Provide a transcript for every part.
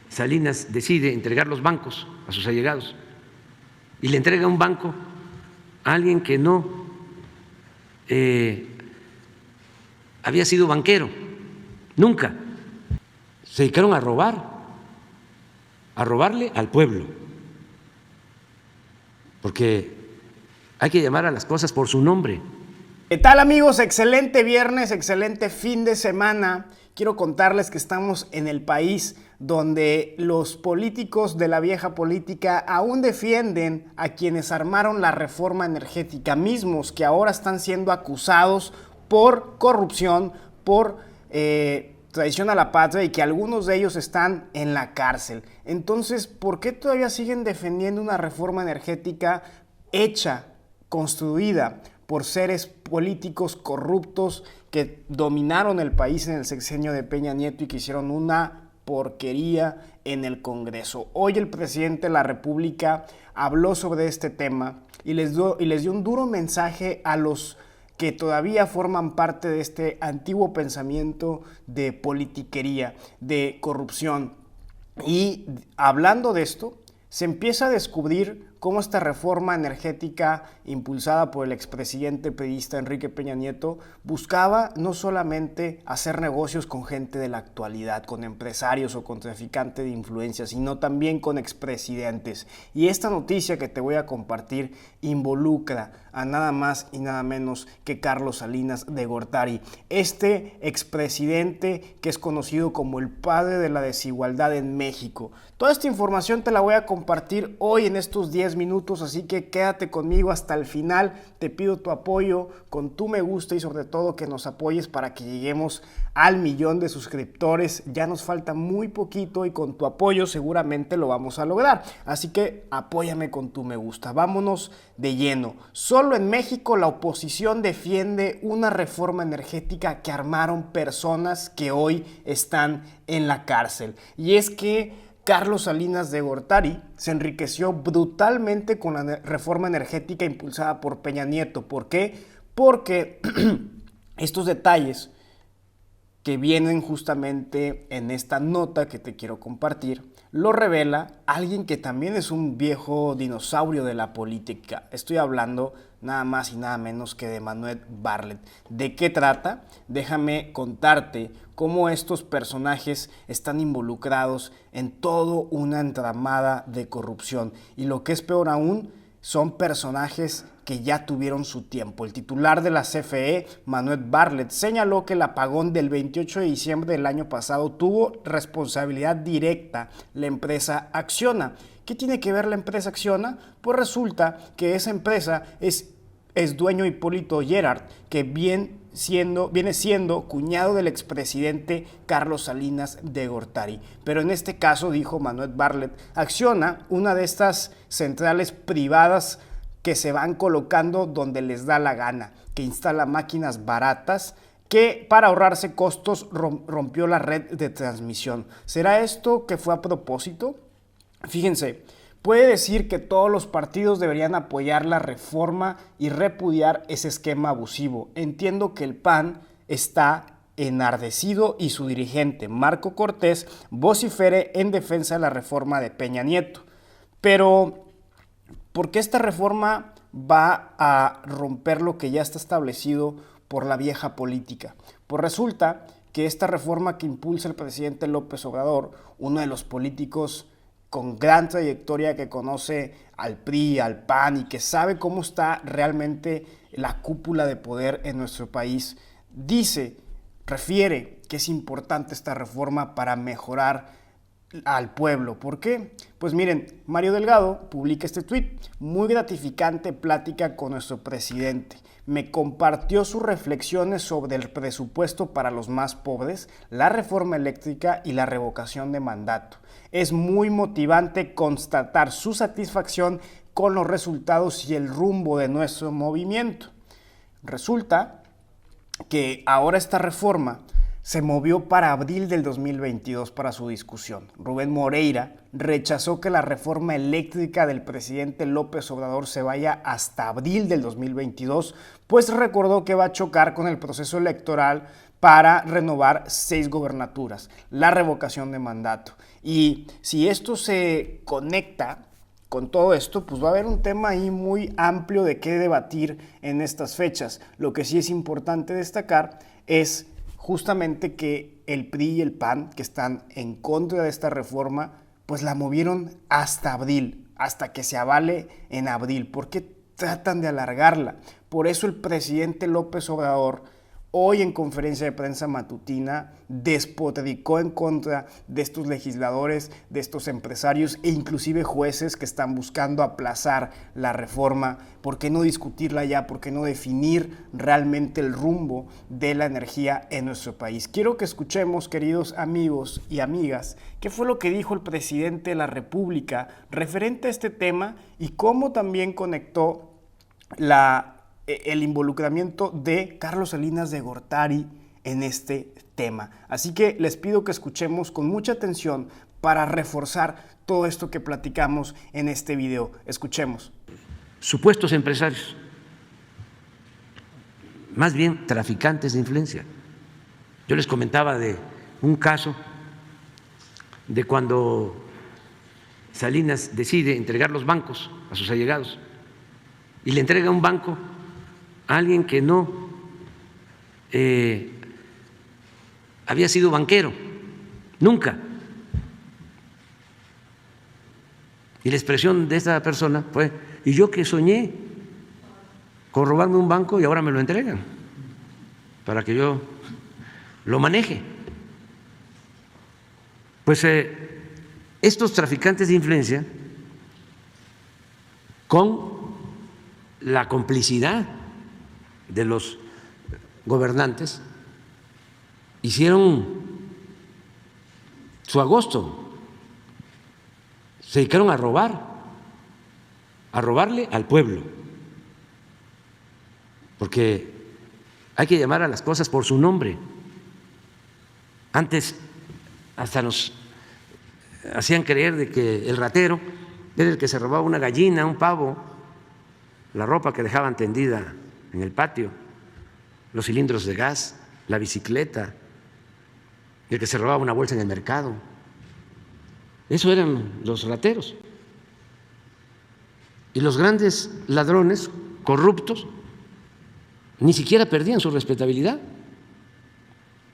Salinas decide entregar los bancos a sus allegados y le entrega un banco a alguien que no había sido banquero, nunca. Se dedicaron a robarle al pueblo, porque hay que llamar a las cosas por su nombre. ¿Qué tal, amigos? Excelente viernes, excelente fin de semana. Quiero contarles que estamos en el país donde los políticos de la vieja política aún defienden a quienes armaron la reforma energética, mismos que ahora están siendo acusados por corrupción, por traición a la patria, y que algunos de ellos están en la cárcel. Entonces, ¿por qué todavía siguen defendiendo una reforma energética hecha, construida por seres políticos corruptos que dominaron el país en el sexenio de Peña Nieto y que hicieron una porquería en el Congreso? Hoy el presidente de la República habló sobre este tema y les dio un duro mensaje a los que todavía forman parte de este antiguo pensamiento de politiquería, de corrupción. Y hablando de esto, se empieza a descubrir cómo esta reforma energética impulsada por el expresidente priista Enrique Peña Nieto buscaba no solamente hacer negocios con gente de la actualidad, con empresarios o con traficantes de influencia, sino también con expresidentes. Y esta noticia que te voy a compartir involucra a nada más y nada menos que Carlos Salinas de Gortari, este expresidente que es conocido como el padre de la desigualdad en México. Toda esta información te la voy a compartir hoy en estos 10 minutos, así que quédate conmigo hasta el final. Te pido tu apoyo con tu me gusta y sobre todo que nos apoyes para que lleguemos al 1,000,000 de suscriptores. Ya nos falta muy poquito y con tu apoyo seguramente lo vamos a lograr. Así que apóyame con tu me gusta. Vámonos de lleno. Solo en México la oposición defiende una reforma energética que armaron personas que hoy están en la cárcel. Y es que Carlos Salinas de Gortari se enriqueció brutalmente con la reforma energética impulsada por Peña Nieto. ¿Por qué? Porque estos detalles que vienen justamente en esta nota que te quiero compartir, lo revela alguien que también es un viejo dinosaurio de la política. Estoy hablando nada más y nada menos que de Manuel Bartlett. ¿De qué trata? Déjame contarte cómo estos personajes están involucrados en toda una entramada de corrupción. Y lo que es peor aún, son personajes que ya tuvieron su tiempo. El titular de la CFE, Manuel Bartlett, señaló que el apagón del 28 de diciembre del año pasado tuvo responsabilidad directa la empresa Acciona. ¿Qué tiene que ver la empresa Acciona? Pues resulta que esa empresa es dueño Hipólito Gerard, que viene siendo cuñado del expresidente Carlos Salinas de Gortari. Pero en este caso, dijo Manuel Bartlett, Acciona, una de estas centrales privadas que se van colocando donde les da la gana, que instala máquinas baratas, que para ahorrarse costos rompió la red de transmisión. ¿Será esto que fue a propósito? Fíjense, puede decir que todos los partidos deberían apoyar la reforma y repudiar ese esquema abusivo. Entiendo que el PAN está enardecido y su dirigente, Marco Cortés, vocifere en defensa de la reforma de Peña Nieto. Pero ¿por qué esta reforma va a romper lo que ya está establecido por la vieja política? Pues resulta que esta reforma que impulsa el presidente López Obrador, uno de los políticos con gran trayectoria que conoce al PRI, al PAN y que sabe cómo está realmente la cúpula de poder en nuestro país, refiere que es importante esta reforma para mejorar al pueblo. ¿Por qué? Pues miren, Mario Delgado publica este tuit: muy gratificante plática con nuestro presidente. Me compartió sus reflexiones sobre el presupuesto para los más pobres, la reforma eléctrica y la revocación de mandato. Es muy motivante constatar su satisfacción con los resultados y el rumbo de nuestro movimiento. Resulta que ahora esta reforma se movió para abril del 2022 para su discusión. Rubén Moreira rechazó que la reforma eléctrica del presidente López Obrador se vaya hasta abril del 2022, pues recordó que va a chocar con el proceso electoral para renovar 6 gobernaturas, la revocación de mandato. Y si esto se conecta con todo esto, pues va a haber un tema ahí muy amplio de qué debatir en estas fechas. Lo que sí es importante destacar es justamente que el PRI y el PAN, que están en contra de esta reforma, pues la movieron hasta abril, hasta que se avale en abril. ¿Por qué tratan de alargarla? Por eso el presidente López Obrador hoy en conferencia de prensa matutina despotricó en contra de estos legisladores, de estos empresarios e inclusive jueces que están buscando aplazar la reforma. ¿Por qué no discutirla ya? ¿Por qué no definir realmente el rumbo de la energía en nuestro país? Quiero que escuchemos, queridos amigos y amigas, qué fue lo que dijo el presidente de la referente a este tema y cómo también conectó el involucramiento de Carlos Salinas de Gortari en este tema. Así que les pido que escuchemos con mucha atención para reforzar todo esto que platicamos en este video. Escuchemos. Supuestos empresarios, más bien traficantes de influencia. Yo les comentaba de un caso de cuando Salinas decide entregar los bancos a sus allegados y le entrega un banco a alguien que no había sido banquero, nunca. Y la expresión de esta persona fue: y yo que soñé con robarme un banco y ahora me lo entregan para que yo lo maneje. Pues estos traficantes de influencia, con la complicidad de los gobernantes, hicieron su agosto, se dedicaron a robarle al pueblo, porque hay que llamar a las cosas por su nombre. Antes hasta nos hacían creer de que el ratero era el que se robaba una gallina, un pavo, la ropa que dejaban tendida en el patio, los cilindros de gas, la bicicleta, el que se robaba una bolsa en el mercado. Eso eran los rateros. Y los grandes ladrones corruptos ni siquiera perdían su respetabilidad.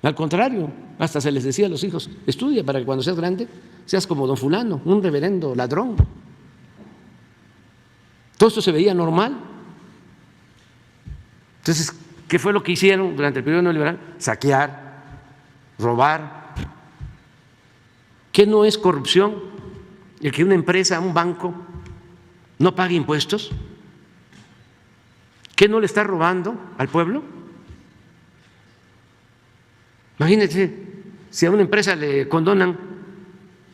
Al contrario, hasta se les decía a los hijos: estudia para que cuando seas grande seas como don fulano, un reverendo ladrón. Todo esto se veía normal. Entonces, ¿qué fue lo que hicieron durante el periodo neoliberal? Saquear, robar. ¿Qué no es corrupción el que una empresa, un banco, no pague impuestos? ¿Qué no le está robando al pueblo? Imagínense, si a una empresa le condonan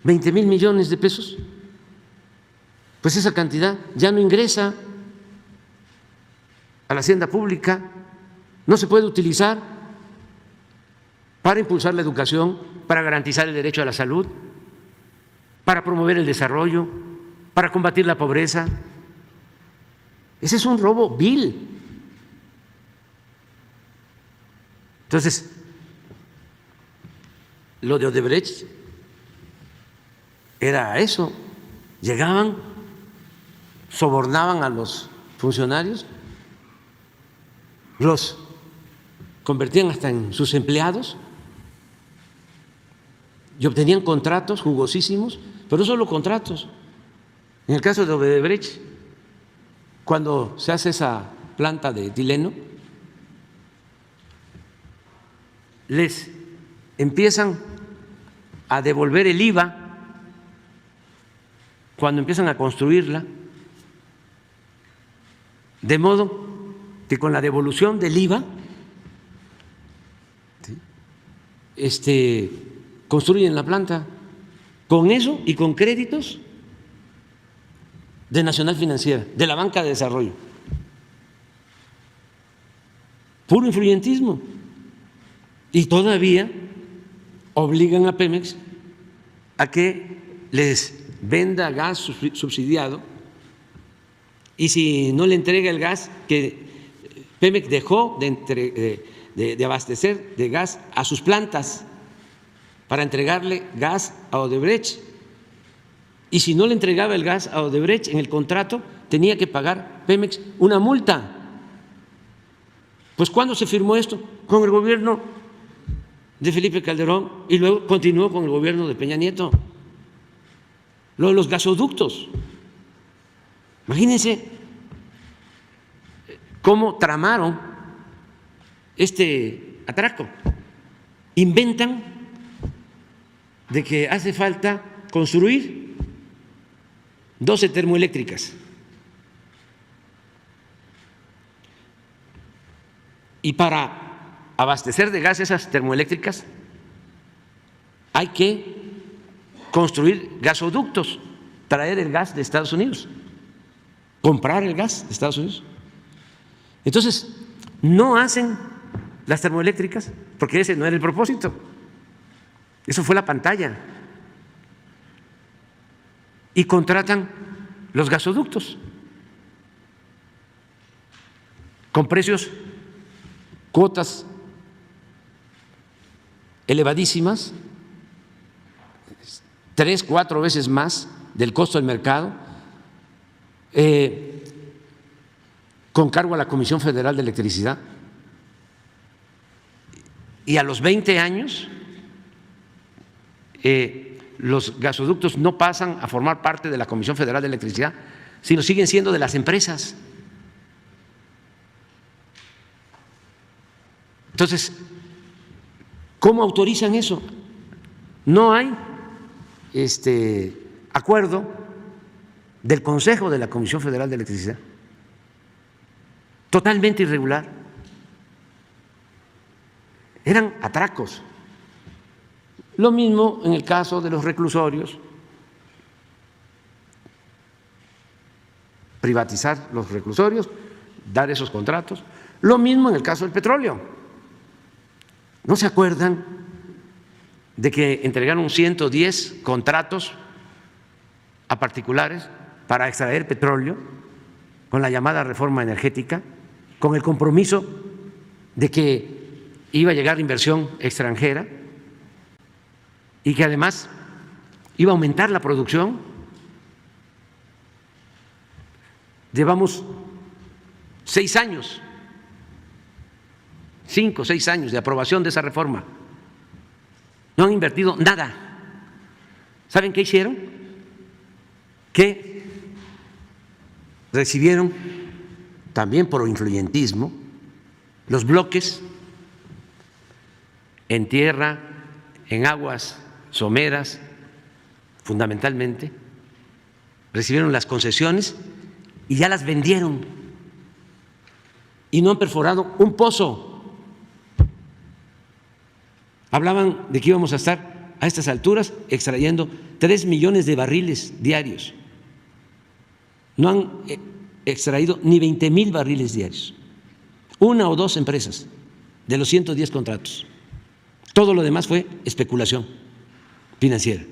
20,000 millones de pesos, pues esa cantidad ya no ingresa a la hacienda pública, no se puede utilizar para impulsar la educación, para garantizar el derecho a la salud, para promover el desarrollo, para combatir la pobreza. Ese es un robo vil. Entonces, lo de Odebrecht era eso: llegaban, sobornaban a los funcionarios, los convertían hasta en sus empleados y obtenían contratos jugosísimos, pero no solo contratos. En el caso de Odebrecht, cuando se hace esa planta de etileno, les empiezan a devolver el IVA cuando empiezan a construirla, de modo que con la devolución del IVA construyen la planta, con eso y con créditos de Nacional Financiera, de la Banca de Desarrollo. Puro influyentismo. Y todavía obligan a Pemex a que les venda gas subsidiado, y si no le entrega el gas, que Pemex dejó de abastecer de gas a sus plantas para entregarle gas a Odebrecht, y si no le entregaba el gas a Odebrecht en el contrato, tenía que pagar Pemex una multa. Pues ¿cuándo se firmó esto? Con el gobierno de Felipe Calderón, y luego continuó con el gobierno de Peña Nieto. Lo de los gasoductos. Imagínense cómo tramaron este atraco. Inventan de que hace falta construir 12 termoeléctricas. Y para abastecer de gas esas termoeléctricas hay que construir gasoductos, traer el gas de Estados Unidos, comprar el gas de Estados Unidos. Entonces, no hacen las termoeléctricas porque ese no era el propósito. Eso fue la pantalla. Y contratan los gasoductos con precios, cuotas elevadísimas, 3, 4 veces más del costo del mercado, con cargo a la Comisión Federal de Electricidad. Y a los 20 años los gasoductos no pasan a formar parte de la Comisión Federal de Electricidad, sino siguen siendo de las empresas. Entonces, ¿cómo autorizan eso? No hay acuerdo del Consejo de la Comisión Federal de Electricidad. Totalmente irregular. Eran atracos. Lo mismo en el caso de los reclusorios, privatizar los reclusorios, dar esos contratos. Lo mismo en el caso del petróleo. ¿No se acuerdan de que entregaron 110 contratos a particulares para extraer petróleo con la llamada reforma energética, con el compromiso de que iba a llegar inversión extranjera y que además iba a aumentar la producción? Llevamos 6 años, 5 o 6 años de aprobación de esa reforma. No han invertido nada. ¿Saben qué hicieron? Que recibieron también por influyentismo los bloques en tierra, en aguas someras, fundamentalmente, recibieron las concesiones y ya las vendieron y no han perforado un pozo. Hablaban de que íbamos a estar a estas alturas extrayendo 3 millones de barriles diarios. No han extraído ni 20,000 barriles diarios. 1 o 2 empresas de los 110 contratos. Todo lo demás fue especulación financiera.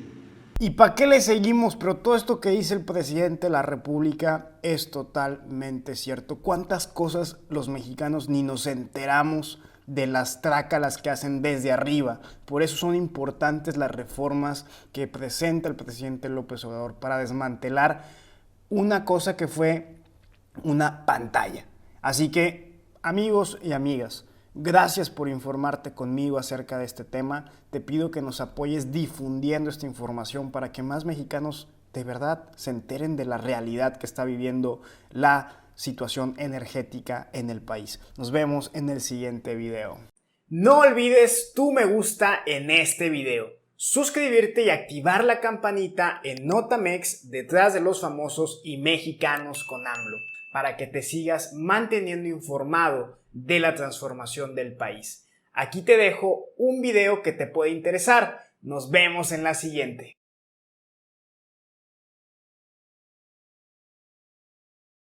¿Y para qué le seguimos? Pero todo esto que dice el presidente de la República es totalmente cierto. ¿Cuántas cosas los mexicanos ni nos enteramos de las trácalas que hacen desde arriba? Por eso son importantes las reformas que presenta el presidente López Obrador para desmantelar una cosa que fue una pantalla. Así que, amigos y amigas, gracias por informarte conmigo acerca de este tema. Te pido que nos apoyes difundiendo esta información para que más mexicanos de verdad se enteren de la realidad que está viviendo la situación energética en el país. Nos vemos en el siguiente video. No olvides tu me gusta en este video, suscribirte y activar la campanita en Notamex detrás de los famosos y mexicanos con AMLO, para que te sigas manteniendo informado de la transformación del país. Aquí te dejo un video que te puede interesar. Nos vemos en la siguiente.